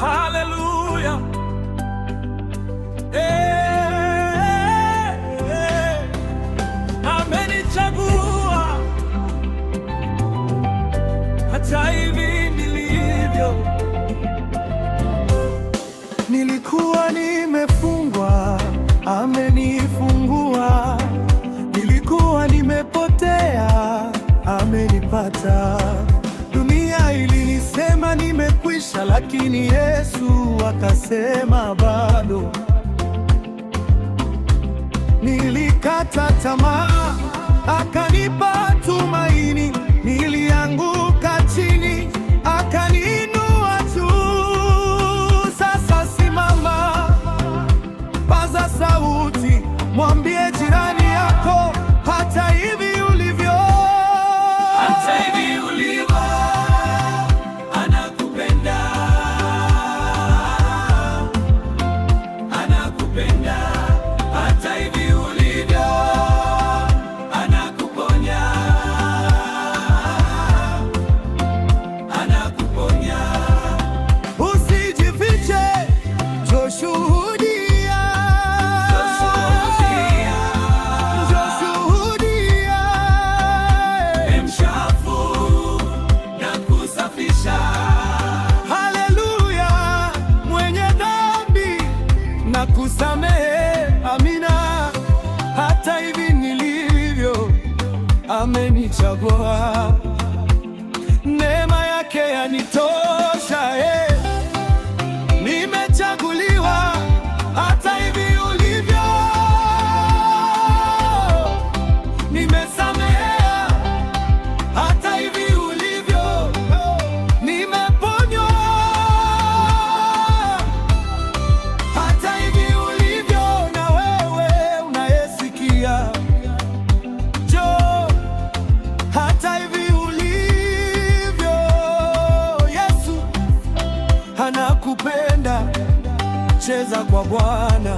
Haleluya. Amenichagua hata hivi nilivyo. Nilikuwa nimefungwa, amenifungua. Nilikuwa nimepotea, amenipata. Dunia ilinisema nimekwisha, lakini Yesu akasema bado. Nilikata tamaa, akanipa tumaini. Nilianguka chini, akaniinua juu. Sasa simama, paza sauti, mwambie jirani yako, hata hivi ulivyo, hata hivi ulivyo, anakupenda, anakupenda. Hata hivi ulivyo, anakuponya, anakuponya. Usijifiche, njoo shuhudia, njoo shuhudia. Mchafu na kusafisha. Haleluya, mwenye dhambi na kusamehe. Amina. Hata hivi nilivyo, amenichagua. Neema yake yanitosha, nimechaguliwa. Hata hivi ulivyo, nimesamea. Hata hivi ulivyo, nimeponywa. Hata hivi ulivyo, na wewe unayesikia, njoo. Hata hivi ulivyo, Yesu anakupenda. Cheza kwa Bwana.